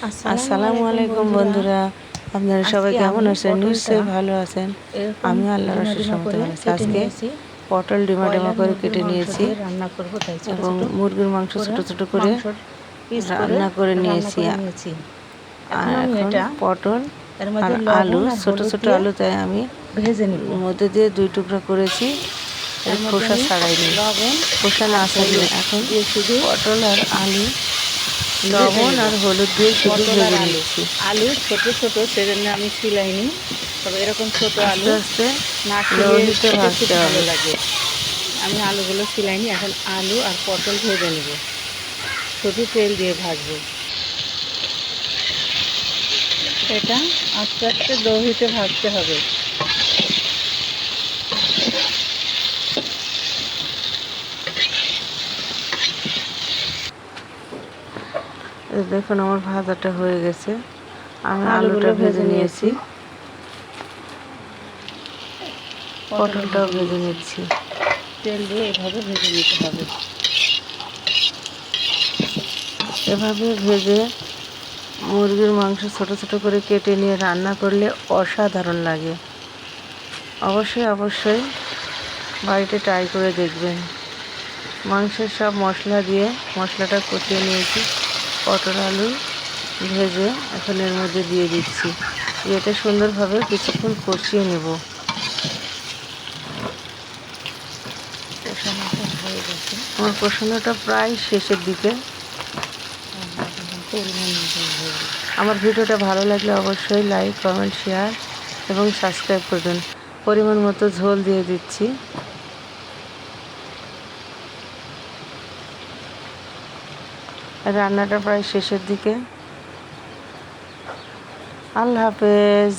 আসসালামু আলাইকুম বন্ধুরা, আপনারা সবাই কেমন আছেন? নিশ্চয়ই ভালো আছেন। আমি আল্লাহর অশেষ রহমতে ভালো আছি। আজকে পটল ডিমা ডিমা করে কেটে নিয়েছি এবং মুরগির মাংস ছোট ছোট করে রান্না করে নিয়েছি। আর এখন পটল আর আলু, ছোট ছোট আলু, তাই আমি মধ্যে দিয়ে 2 টুকরা করেছি। এর খোসা ছাড়াই নিই, খোসা না ছাড়িয়ে। এখন পটল আর আলু লবণ আর হলুদ দিয়ে শুধু ভেজে নিচ্ছি। আলু ছোট ছোট, সেজন্য আমি ছিলাইনি। তবে এরকম ছোট আলু আস্তে না লোহিতে খেলে ভাজতে ভালো হবে। লাগে। আমি আলুগুলো ছিলাইনি। এখন আলু আর পটল ভেজে নেব, শুধু তেল দিয়ে ভাজবো। এটা আস্তে আস্তে লোহিতে ভাজতে হবে। দেখুন আমার ভাজাটা হয়ে গেছে। আমি আলুটা ভেজে নিয়েছি, পটলটাও ভেজে নিচ্ছি। তেল দিয়ে এভাবে ভেজে নিতে হবে। এভাবে ভেজে মুরগির মাংস ছোট ছোট করে কেটে নিয়ে রান্না করলে অসাধারণ লাগে। অবশ্যই অবশ্যই বাড়িতে ট্রাই করে দেখবেন। মাংসের সব মশলা দিয়ে মশলাটা কষিয়ে নিয়েছি। পটল আলু ভেজে এখন এর মধ্যে দিয়ে দিচ্ছি। এটা সুন্দরভাবে কিছুক্ষণ কষিয়ে নেব। আমার কষানোটা প্রায় শেষের দিকে। আমার ভিডিওটা ভালো লাগলে অবশ্যই লাইক, কমেন্ট, শেয়ার এবং সাবস্ক্রাইব করবেন। পরিমাণ মতো ঝোল দিয়ে দিচ্ছি। রান্নাটা প্রায় শেষের দিকে। আল্লাহ হাফেজ।